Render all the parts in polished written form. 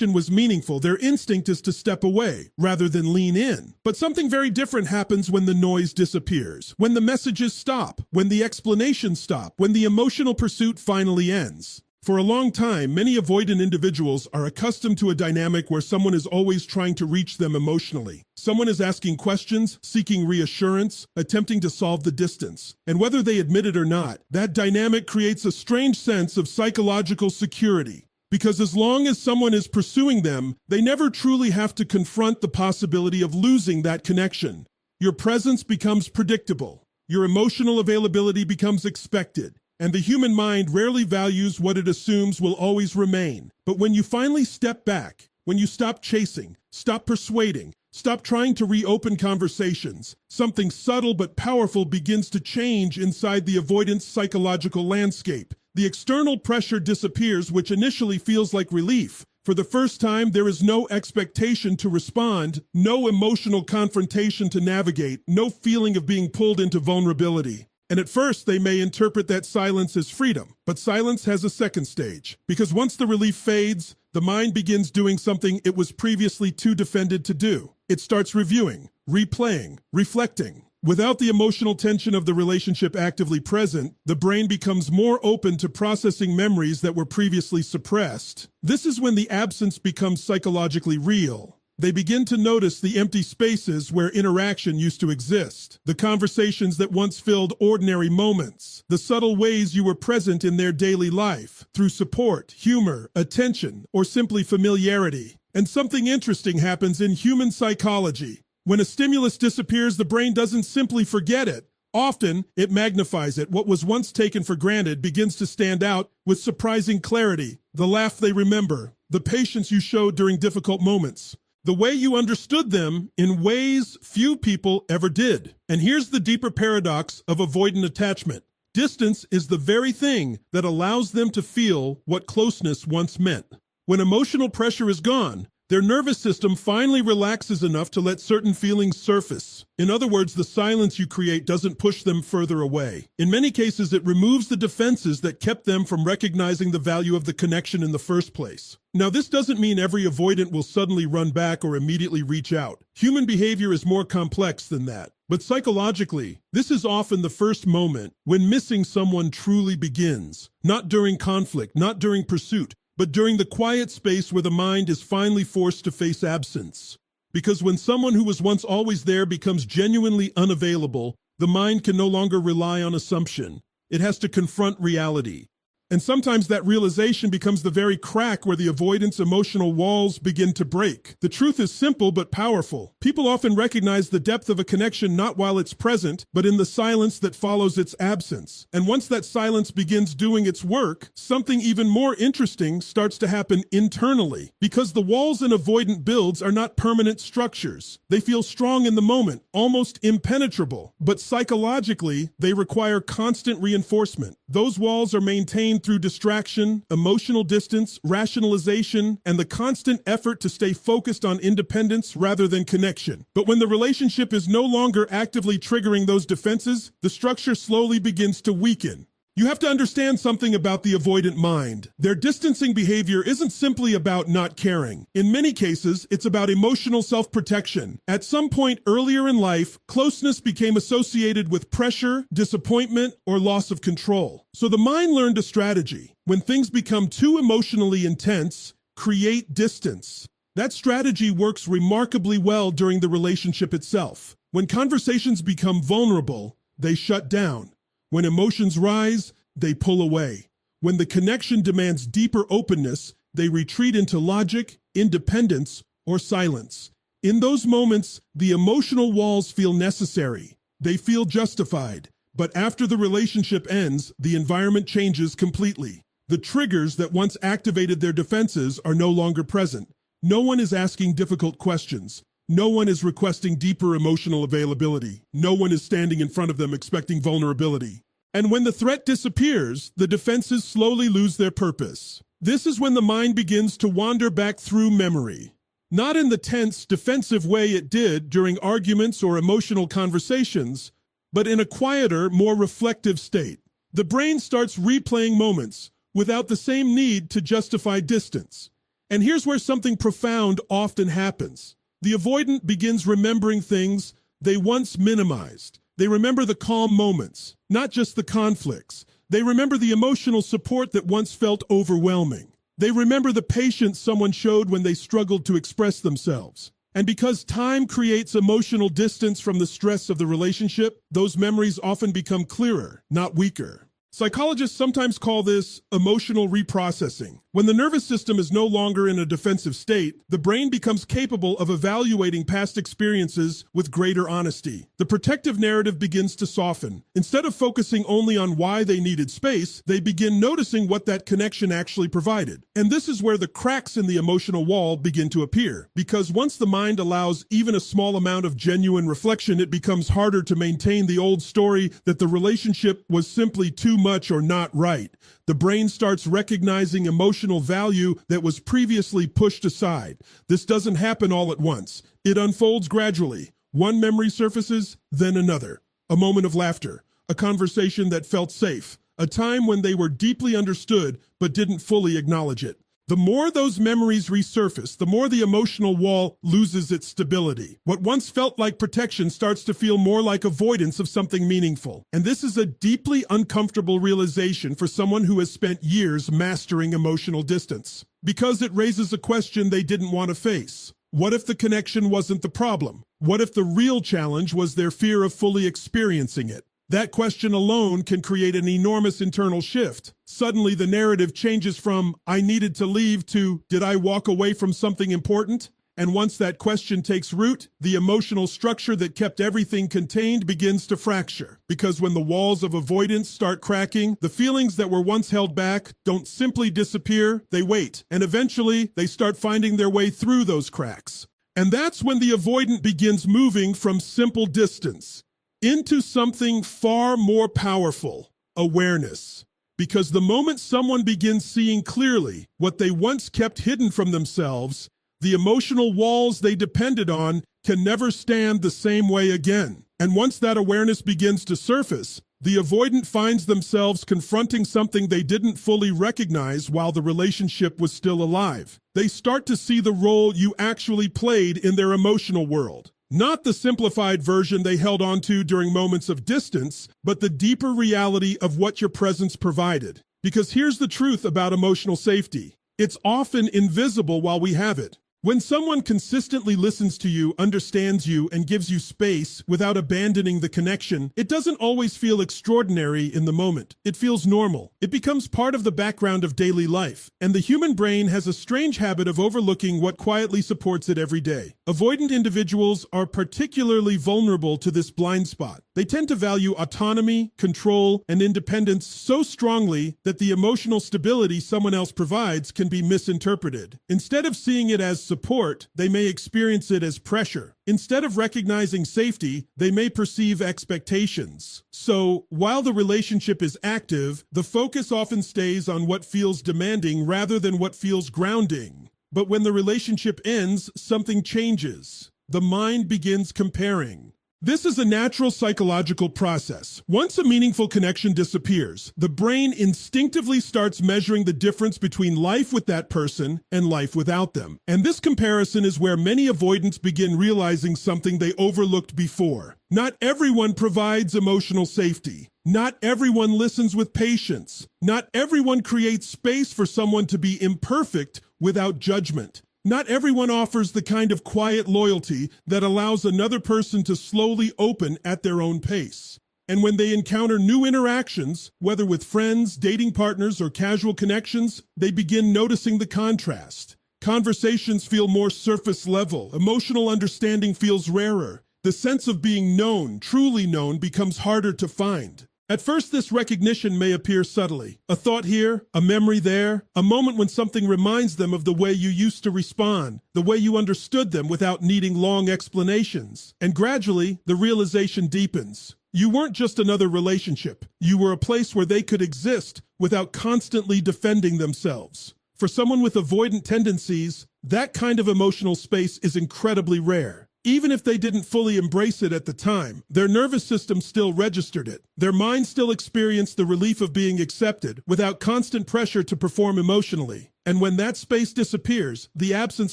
was meaningful, their instinct is to step away rather than lean in. But something very different happens when the noise disappears, when the messages stop, when the explanations stop, when the emotional pursuit finally ends. For a long time, many avoidant individuals are accustomed to a dynamic where someone is always trying to reach them emotionally. Someone is asking questions, seeking reassurance, attempting to solve the distance. And whether they admit it or not, that dynamic creates a strange sense of psychological security. Because as long as someone is pursuing them, they never truly have to confront the possibility of losing that connection. Your presence becomes predictable. Your emotional availability becomes expected. And the human mind rarely values what it assumes will always remain. But when you finally step back, when you stop chasing, stop persuading, stop trying to reopen conversations, something subtle but powerful begins to change inside the avoidance psychological landscape. The external pressure disappears, which initially feels like relief. For the first time, there is no expectation to respond, no emotional confrontation to navigate, no feeling of being pulled into vulnerability. And at first, they may interpret that silence as freedom. But silence has a second stage. Because once the relief fades, the mind begins doing something it was previously too defended to do. It starts reviewing, replaying, reflecting. Without the emotional tension of the relationship actively present, the brain becomes more open to processing memories that were previously suppressed. This is when the absence becomes psychologically real. They begin to notice the empty spaces where interaction used to exist, the conversations that once filled ordinary moments, the subtle ways you were present in their daily life, through support, humor, attention, or simply familiarity. And something interesting happens in human psychology. When a stimulus disappears, the brain doesn't simply forget it. Often, it magnifies it. What was once taken for granted begins to stand out with surprising clarity. The laugh they remember, the patience you showed during difficult moments, the way you understood them in ways few people ever did. And here's the deeper paradox of avoidant attachment. Distance is the very thing that allows them to feel what closeness once meant. When emotional pressure is gone, their nervous system finally relaxes enough to let certain feelings surface. In other words, the silence you create doesn't push them further away. In many cases, it removes the defenses that kept them from recognizing the value of the connection in the first place. Now, this doesn't mean every avoidant will suddenly run back or immediately reach out. Human behavior is more complex than that. But psychologically, this is often the first moment when missing someone truly begins. Not during conflict, not during pursuit, but during the quiet space where the mind is finally forced to face absence. Because when someone who was once always there becomes genuinely unavailable, the mind can no longer rely on assumption. It has to confront reality. And sometimes that realization becomes the very crack where the avoidance emotional walls begin to break. The truth is simple but powerful. People often recognize the depth of a connection not while it's present, but in the silence that follows its absence. And once that silence begins doing its work, something even more interesting starts to happen internally. Because the walls in avoidant builds are not permanent structures. They feel strong in the moment, almost impenetrable. But psychologically, they require constant reinforcement. Those walls are maintained through distraction, emotional distance, rationalization, and the constant effort to stay focused on independence rather than connection. But when the relationship is no longer actively triggering those defenses, the structure slowly begins to weaken. You have to understand something about the avoidant mind. Their distancing behavior isn't simply about not caring. In many cases, it's about emotional self-protection. At some point earlier in life, closeness became associated with pressure, disappointment, or loss of control. So the mind learned a strategy. When things become too emotionally intense, create distance. That strategy works remarkably well during the relationship itself. When conversations become vulnerable, they shut down. When emotions rise, they pull away. When the connection demands deeper openness, they retreat into logic, independence, or silence. In those moments, the emotional walls feel necessary. They feel justified. But after the relationship ends, the environment changes completely. The triggers that once activated their defenses are no longer present. No one is asking difficult questions. No one is requesting deeper emotional availability. No one is standing in front of them expecting vulnerability. And when the threat disappears, the defenses slowly lose their purpose. This is when the mind begins to wander back through memory. Not in the tense, defensive way it did during arguments or emotional conversations, but in a quieter, more reflective state. The brain starts replaying moments without the same need to justify distance. And here's where something profound often happens. The avoidant begins remembering things they once minimized. They remember the calm moments, not just the conflicts. They remember the emotional support that once felt overwhelming. They remember the patience someone showed when they struggled to express themselves. And because time creates emotional distance from the stress of the relationship, those memories often become clearer, not weaker. Psychologists sometimes call this emotional reprocessing. When the nervous system is no longer in a defensive state, the brain becomes capable of evaluating past experiences with greater honesty. The protective narrative begins to soften. Instead of focusing only on why they needed space, they begin noticing what that connection actually provided. And this is where the cracks in the emotional wall begin to appear. Because once the mind allows even a small amount of genuine reflection, it becomes harder to maintain the old story that the relationship was simply too much or not right. The brain starts recognizing emotional value that was previously pushed aside. This doesn't happen all at once. It unfolds gradually. One memory surfaces, then another. A moment of laughter, a conversation that felt safe, a time when they were deeply understood but didn't fully acknowledge it. The more those memories resurface, the more the emotional wall loses its stability. What once felt like protection starts to feel more like avoidance of something meaningful. And this is a deeply uncomfortable realization for someone who has spent years mastering emotional distance. Because it raises a question they didn't want to face. What if the connection wasn't the problem? What if the real challenge was their fear of fully experiencing it? That question alone can create an enormous internal shift. Suddenly the narrative changes from, I needed to leave, to, did I walk away from something important? And once that question takes root, the emotional structure that kept everything contained begins to fracture. Because when the walls of avoidance start cracking, the feelings that were once held back don't simply disappear, they wait. And eventually, they start finding their way through those cracks. And that's when the avoidant begins moving from simple distance into something far more powerful, awareness. Because the moment someone begins seeing clearly what they once kept hidden from themselves, the emotional walls they depended on can never stand the same way again. And once that awareness begins to surface, the avoidant finds themselves confronting something they didn't fully recognize while the relationship was still alive. They start to see the role you actually played in their emotional world. Not the simplified version they held onto during moments of distance, but the deeper reality of what your presence provided. Because here's the truth about emotional safety. It's often invisible while we have it. When someone consistently listens to you, understands you, and gives you space without abandoning the connection, it doesn't always feel extraordinary in the moment. It feels normal. It becomes part of the background of daily life. And the human brain has a strange habit of overlooking what quietly supports it every day. Avoidant individuals are particularly vulnerable to this blind spot. They tend to value autonomy, control, and independence so strongly that the emotional stability someone else provides can be misinterpreted. Instead of seeing it as support, they may experience it as pressure. Instead of recognizing safety, they may perceive expectations. So, while the relationship is active, the focus often stays on what feels demanding rather than what feels grounding. But when the relationship ends, something changes. The mind begins comparing. This is a natural psychological process. Once a meaningful connection disappears, the brain instinctively starts measuring the difference between life with that person and life without them. And this comparison is where many avoidants begin realizing something they overlooked before. Not everyone provides emotional safety. Not everyone listens with patience. Not everyone creates space for someone to be imperfect without judgment. Not everyone offers the kind of quiet loyalty that allows another person to slowly open at their own pace. And when they encounter new interactions, whether with friends, dating partners, or casual connections, they begin noticing the contrast. Conversations feel more surface level. Emotional understanding feels rarer. The sense of being known, truly known, becomes harder to find. At first, this recognition may appear subtly. A thought here, a memory there, a moment when something reminds them of the way you used to respond, the way you understood them without needing long explanations. And gradually, the realization deepens. You weren't just another relationship. You were a place where they could exist without constantly defending themselves. For someone with avoidant tendencies, that kind of emotional space is incredibly rare. Even if they didn't fully embrace it at the time, their nervous system still registered it. Their mind still experienced the relief of being accepted without constant pressure to perform emotionally. And when that space disappears, the absence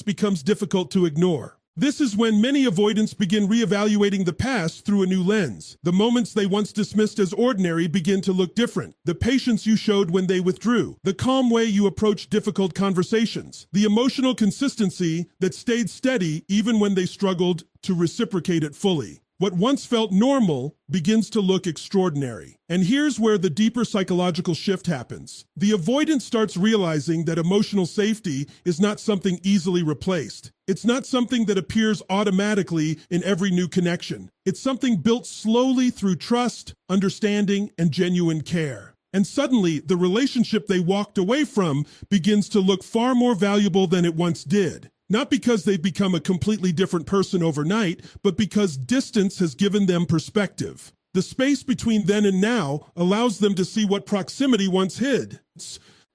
becomes difficult to ignore. This is when many avoidants begin reevaluating the past through a new lens. The moments they once dismissed as ordinary begin to look different. The patience you showed when they withdrew, the calm way you approached difficult conversations, the emotional consistency that stayed steady even when they struggled to reciprocate it fully. What once felt normal begins to look extraordinary. And here's where the deeper psychological shift happens. The avoidant starts realizing that emotional safety is not something easily replaced. It's not something that appears automatically in every new connection. It's something built slowly through trust, understanding, and genuine care. And suddenly, the relationship they walked away from begins to look far more valuable than it once did. Not because they've become a completely different person overnight, but because distance has given them perspective. The space between then and now allows them to see what proximity once hid.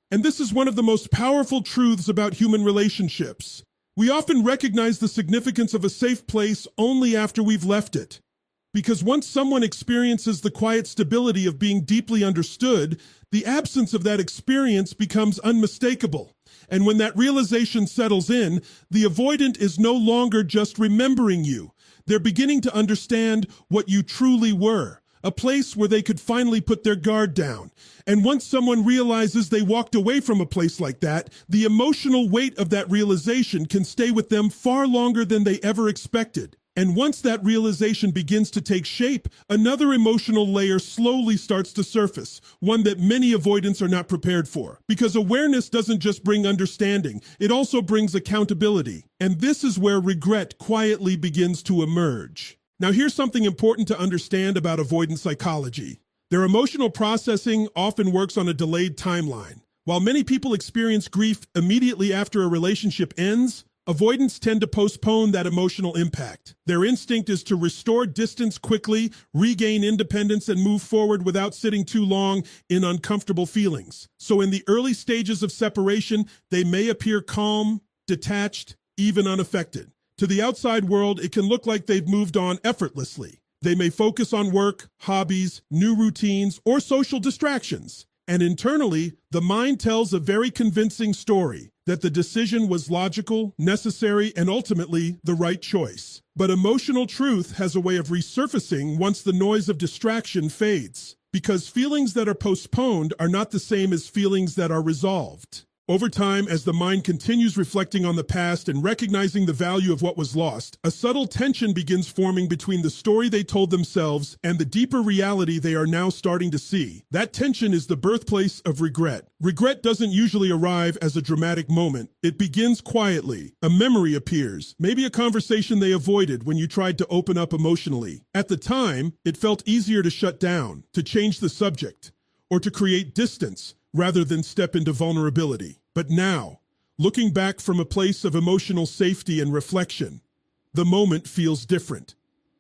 And this is one of the most powerful truths about human relationships. We often recognize the significance of a safe place only after we've left it. Because once someone experiences the quiet stability of being deeply understood, the absence of that experience becomes unmistakable. And when that realization settles in, the avoidant is no longer just remembering you. They're beginning to understand what you truly were, a place where they could finally put their guard down. And once someone realizes they walked away from a place like that, the emotional weight of that realization can stay with them far longer than they ever expected. And once that realization begins to take shape, another emotional layer slowly starts to surface, one that many avoidants are not prepared for. Because awareness doesn't just bring understanding, it also brings accountability. And this is where regret quietly begins to emerge. Now here's something important to understand about avoidant psychology. Their emotional processing often works on a delayed timeline. While many people experience grief immediately after a relationship ends, avoidants tend to postpone that emotional impact. Their instinct is to restore distance quickly, regain independence, and move forward without sitting too long in uncomfortable feelings. So in the early stages of separation, they may appear calm, detached, even unaffected. To the outside world, it can look like they've moved on effortlessly. They may focus on work, hobbies, new routines, or social distractions. And internally, the mind tells a very convincing story that the decision was logical, necessary, and ultimately the right choice. But emotional truth has a way of resurfacing once the noise of distraction fades, because feelings that are postponed are not the same as feelings that are resolved. Over time, as the mind continues reflecting on the past and recognizing the value of what was lost, a subtle tension begins forming between the story they told themselves and the deeper reality they are now starting to see. That tension is the birthplace of regret. Regret doesn't usually arrive as a dramatic moment. It begins quietly. A memory appears, maybe a conversation they avoided when you tried to open up emotionally. At the time, it felt easier to shut down, to change the subject, or to create distance rather than step into vulnerability. But now, looking back from a place of emotional safety and reflection, the moment feels different.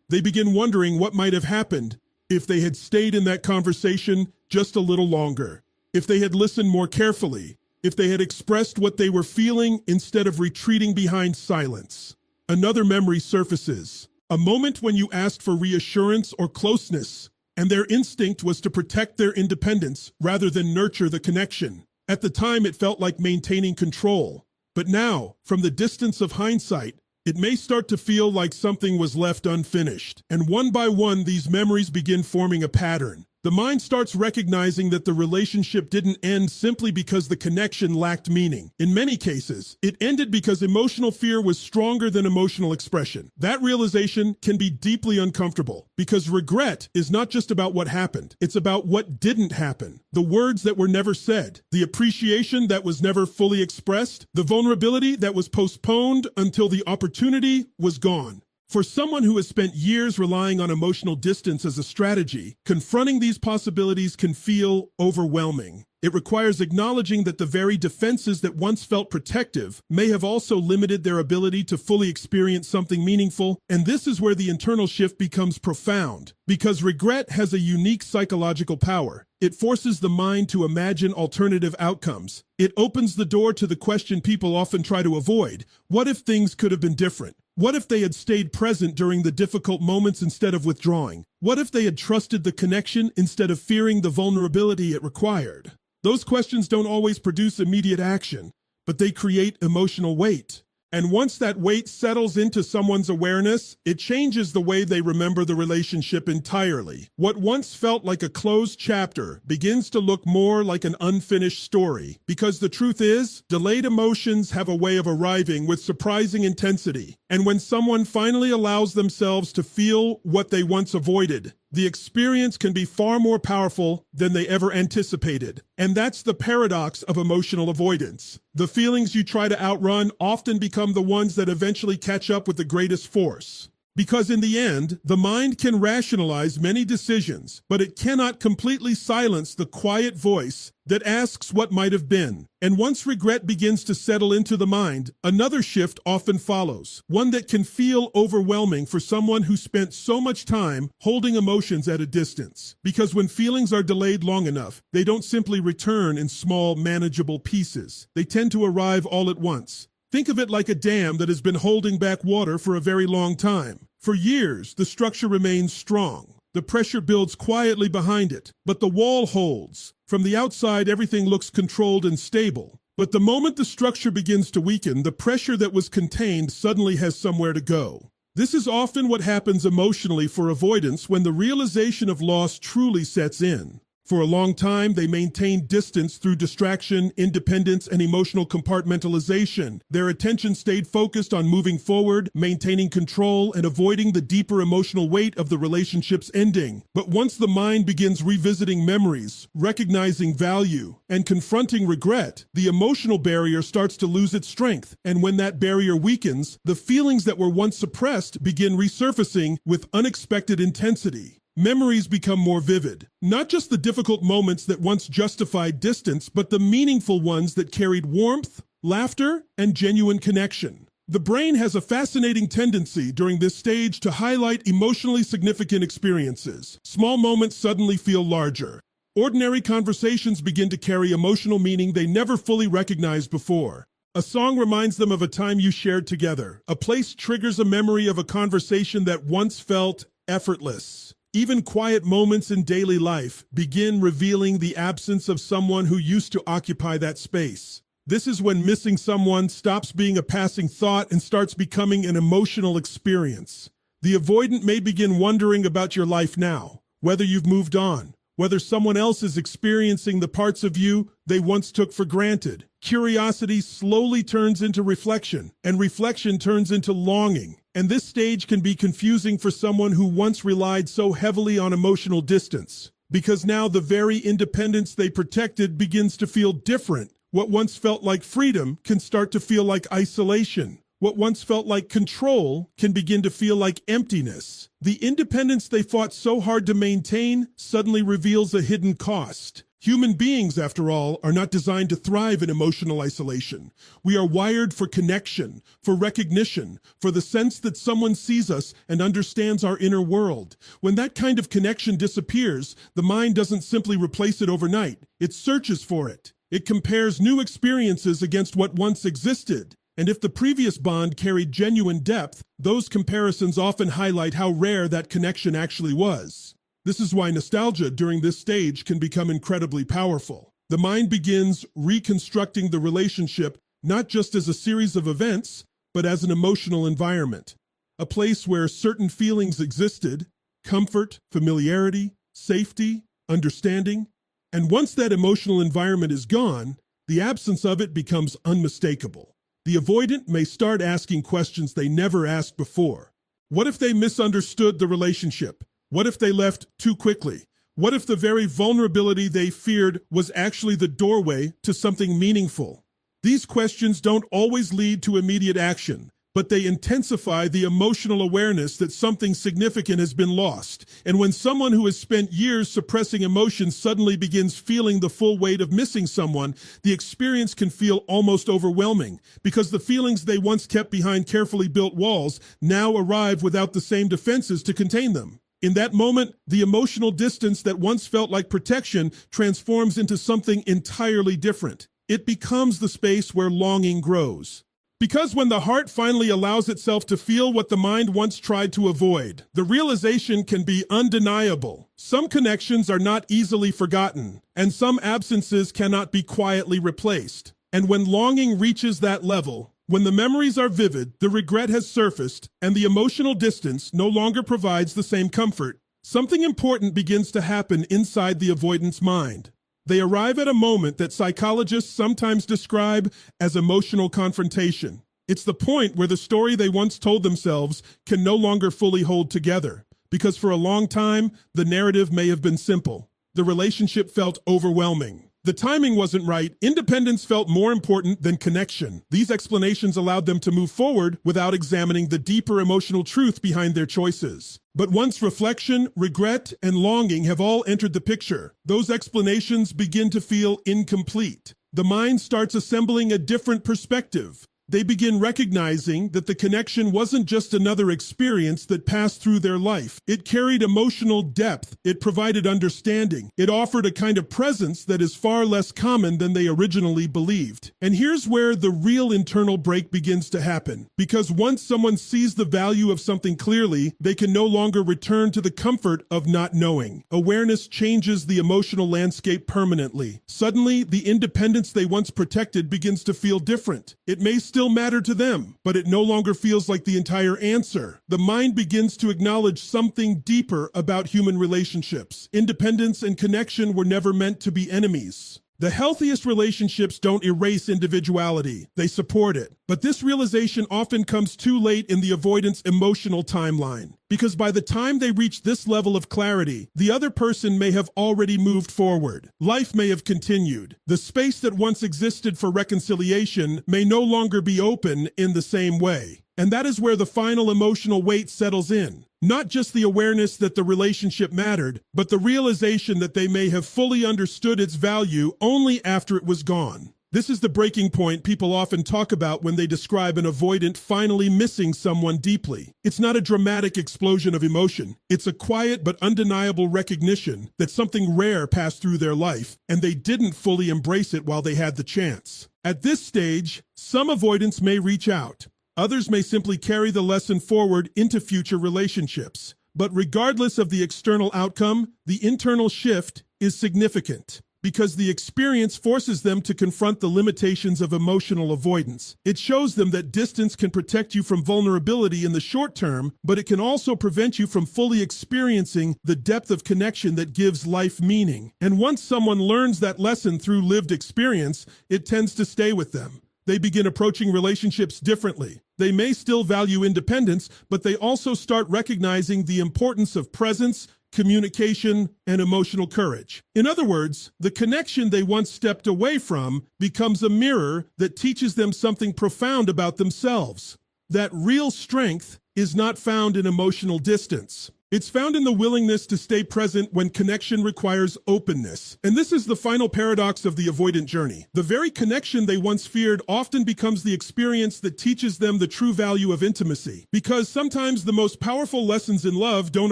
They begin wondering what might have happened if they had stayed in that conversation just a little longer, if they had listened more carefully, if they had expressed what they were feeling instead of retreating behind silence. Another memory surfaces, a moment when you asked for reassurance or closeness, and their instinct was to protect their independence rather than nurture the connection. At the time, it felt like maintaining control. But now, from the distance of hindsight, it may start to feel like something was left unfinished. And one by one, these memories begin forming a pattern. The mind starts recognizing that the relationship didn't end simply because the connection lacked meaning. In many cases, it ended because emotional fear was stronger than emotional expression. That realization can be deeply uncomfortable because regret is not just about what happened. It's about what didn't happen. The words that were never said, the appreciation that was never fully expressed, the vulnerability that was postponed until the opportunity was gone. For someone who has spent years relying on emotional distance as a strategy, confronting these possibilities can feel overwhelming. It requires acknowledging that the very defenses that once felt protective may have also limited their ability to fully experience something meaningful, and this is where the internal shift becomes profound. Because regret has a unique psychological power. It forces the mind to imagine alternative outcomes. It opens the door to the question people often try to avoid: what if things could have been different? What if they had stayed present during the difficult moments instead of withdrawing? What if they had trusted the connection instead of fearing the vulnerability it required? Those questions don't always produce immediate action, but they create emotional weight. And once that weight settles into someone's awareness, it changes the way they remember the relationship entirely. What once felt like a closed chapter begins to look more like an unfinished story. Because the truth is, delayed emotions have a way of arriving with surprising intensity. And when someone finally allows themselves to feel what they once avoided, the experience can be far more powerful than they ever anticipated. And that's the paradox of emotional avoidance. The feelings you try to outrun often become the ones that eventually catch up with the greatest force. Because in the end, the mind can rationalize many decisions, but it cannot completely silence the quiet voice that asks what might have been. And once regret begins to settle into the mind, another shift often follows, one that can feel overwhelming for someone who spent so much time holding emotions at a distance. Because when feelings are delayed long enough, they don't simply return in small, manageable pieces. They tend to arrive all at once. Think of it like a dam that has been holding back water for a very long time. For years, the structure remains strong. The pressure builds quietly behind it, but the wall holds. From the outside, everything looks controlled and stable. But the moment the structure begins to weaken, the pressure that was contained suddenly has somewhere to go. This is often what happens emotionally for avoidance when the realization of loss truly sets in. For a long time, they maintained distance through distraction, independence, and emotional compartmentalization. Their attention stayed focused on moving forward, maintaining control, and avoiding the deeper emotional weight of the relationship's ending. But once the mind begins revisiting memories, recognizing value, and confronting regret, the emotional barrier starts to lose its strength. And when that barrier weakens, the feelings that were once suppressed begin resurfacing with unexpected intensity. Memories become more vivid, not just the difficult moments that once justified distance, but the meaningful ones that carried warmth, laughter, and genuine connection. The brain has a fascinating tendency during this stage to highlight emotionally significant experiences. Small moments suddenly feel larger. Ordinary conversations begin to carry emotional meaning they never fully recognized before. A song reminds them of a time you shared together. A place triggers a memory of a conversation that once felt effortless. Even quiet moments in daily life begin revealing the absence of someone who used to occupy that space. This is when missing someone stops being a passing thought and starts becoming an emotional experience. The avoidant may begin wondering about your life now, whether you've moved on, whether someone else is experiencing the parts of you they once took for granted. Curiosity slowly turns into reflection, and reflection turns into longing. And this stage can be confusing for someone who once relied so heavily on emotional distance, because now the very independence they protected begins to feel different. What once felt like freedom can start to feel like isolation. What once felt like control can begin to feel like emptiness. The independence they fought so hard to maintain suddenly reveals a hidden cost. Human beings, after all, are not designed to thrive in emotional isolation. We are wired for connection, for recognition, for the sense that someone sees us and understands our inner world. When that kind of connection disappears, the mind doesn't simply replace it overnight. It searches for it. It compares new experiences against what once existed. And if the previous bond carried genuine depth, those comparisons often highlight how rare that connection actually was. This is why nostalgia during this stage can become incredibly powerful. The mind begins reconstructing the relationship not just as a series of events, but as an emotional environment. A place where certain feelings existed: comfort, familiarity, safety, understanding. And once that emotional environment is gone, the absence of it becomes unmistakable. The avoidant may start asking questions they never asked before. What if they misunderstood the relationship? What if they left too quickly? What if the very vulnerability they feared was actually the doorway to something meaningful? These questions don't always lead to immediate action, but they intensify the emotional awareness that something significant has been lost. And when someone who has spent years suppressing emotions suddenly begins feeling the full weight of missing someone, the experience can feel almost overwhelming, because the feelings they once kept behind carefully built walls now arrive without the same defenses to contain them. In that moment, the emotional distance that once felt like protection transforms into something entirely different. It becomes the space where longing grows. Because when the heart finally allows itself to feel what the mind once tried to avoid, the realization can be undeniable. Some connections are not easily forgotten, and some absences cannot be quietly replaced. And when longing reaches that level, when the memories are vivid, the regret has surfaced, and the emotional distance no longer provides the same comfort, something important begins to happen inside the avoidant's mind. They arrive at a moment that psychologists sometimes describe as emotional confrontation. It's the point where the story they once told themselves can no longer fully hold together, because for a long time, the narrative may have been simple. The relationship felt overwhelming. The timing wasn't right. Independence felt more important than connection. These explanations allowed them to move forward without examining the deeper emotional truth behind their choices. But once reflection, regret, and longing have all entered the picture, those explanations begin to feel incomplete. The mind starts assembling a different perspective. They begin recognizing that the connection wasn't just another experience that passed through their life. It carried emotional depth. It provided understanding. It offered a kind of presence that is far less common than they originally believed. And here's where the real internal break begins to happen. Because once someone sees the value of something clearly, they can no longer return to the comfort of not knowing. Awareness changes the emotional landscape permanently. Suddenly, the independence they once protected begins to feel different. It may still matter to them, but it no longer feels like the entire answer. The mind begins to acknowledge something deeper about human relationships. Independence and connection were never meant to be enemies. The healthiest relationships don't erase individuality, they support it. But this realization often comes too late in the avoidance emotional timeline. Because by the time they reach this level of clarity, the other person may have already moved forward. Life may have continued. The space that once existed for reconciliation may no longer be open in the same way. And that is where the final emotional weight settles in. Not just the awareness that the relationship mattered, but the realization that they may have fully understood its value only after it was gone. This is the breaking point people often talk about when they describe an avoidant finally missing someone deeply. It's not a dramatic explosion of emotion. It's a quiet but undeniable recognition that something rare passed through their life, and they didn't fully embrace it while they had the chance. At this stage, some avoidants may reach out. Others may simply carry the lesson forward into future relationships. But regardless of the external outcome, the internal shift is significant because the experience forces them to confront the limitations of emotional avoidance. It shows them that distance can protect you from vulnerability in the short term, but it can also prevent you from fully experiencing the depth of connection that gives life meaning. And once someone learns that lesson through lived experience, it tends to stay with them. They begin approaching relationships differently. They may still value independence, but they also start recognizing the importance of presence, communication, and emotional courage. In other words, the connection they once stepped away from becomes a mirror that teaches them something profound about themselves. That real strength is not found in emotional distance. It's found in the willingness to stay present when connection requires openness. And this is the final paradox of the avoidant journey. The very connection they once feared often becomes the experience that teaches them the true value of intimacy. Because sometimes the most powerful lessons in love don't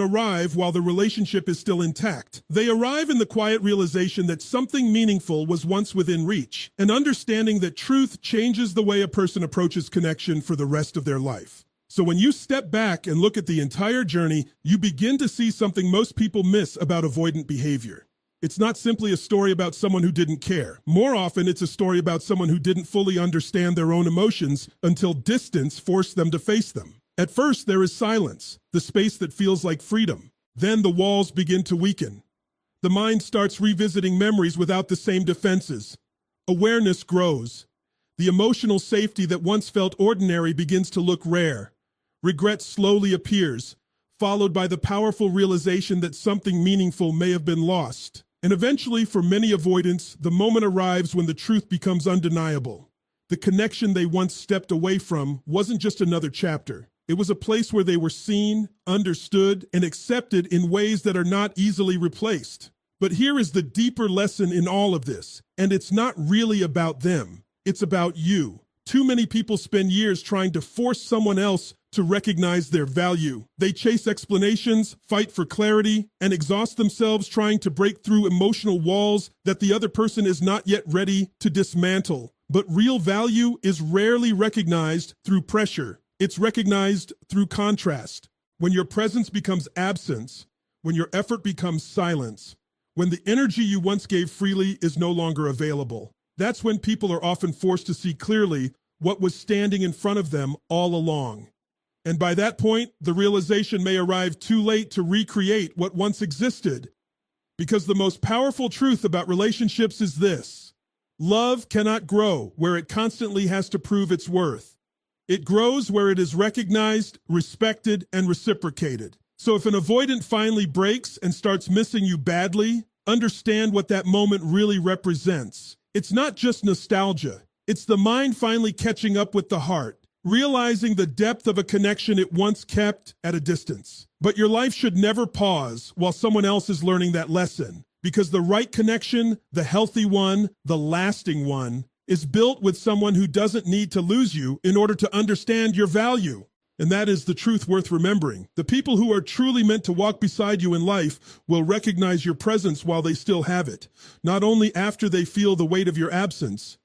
arrive while the relationship is still intact. They arrive in the quiet realization that something meaningful was once within reach, an understanding that truth changes the way a person approaches connection for the rest of their life. So when you step back and look at the entire journey, you begin to see something most people miss about avoidant behavior. It's not simply a story about someone who didn't care. More often, it's a story about someone who didn't fully understand their own emotions until distance forced them to face them. At first, there is silence, the space that feels like freedom. Then the walls begin to weaken. The mind starts revisiting memories without the same defenses. Awareness grows. The emotional safety that once felt ordinary begins to look rare. Regret slowly appears, followed by the powerful realization that something meaningful may have been lost. And eventually, for many avoidants, the moment arrives when the truth becomes undeniable. The connection they once stepped away from wasn't just another chapter. It was a place where they were seen, understood, and accepted in ways that are not easily replaced. But here is the deeper lesson in all of this, and it's not really about them. It's about you. Too many people spend years trying to force someone else to recognize their value. They chase explanations, fight for clarity, and exhaust themselves trying to break through emotional walls that the other person is not yet ready to dismantle. But real value is rarely recognized through pressure. It's recognized through contrast. When your presence becomes absence, when your effort becomes silence, when the energy you once gave freely is no longer available, That's when people are often forced to see clearly what was standing in front of them all along. And by that point, the realization may arrive too late to recreate what once existed. Because the most powerful truth about relationships is this: love cannot grow where it constantly has to prove its worth. It grows where it is recognized, respected, and reciprocated. So if an avoidant finally breaks and starts missing you badly, understand what that moment really represents. It's not just nostalgia. It's the mind finally catching up with the heart, realizing the depth of a connection it once kept at a distance. But your life should never pause while someone else is learning that lesson, because the right connection, the healthy one, the lasting one, is built with someone who doesn't need to lose you in order to understand your value. And that is the truth worth remembering. The people who are truly meant to walk beside you in life will recognize your presence while they still have it, not only after they feel the weight of your absence,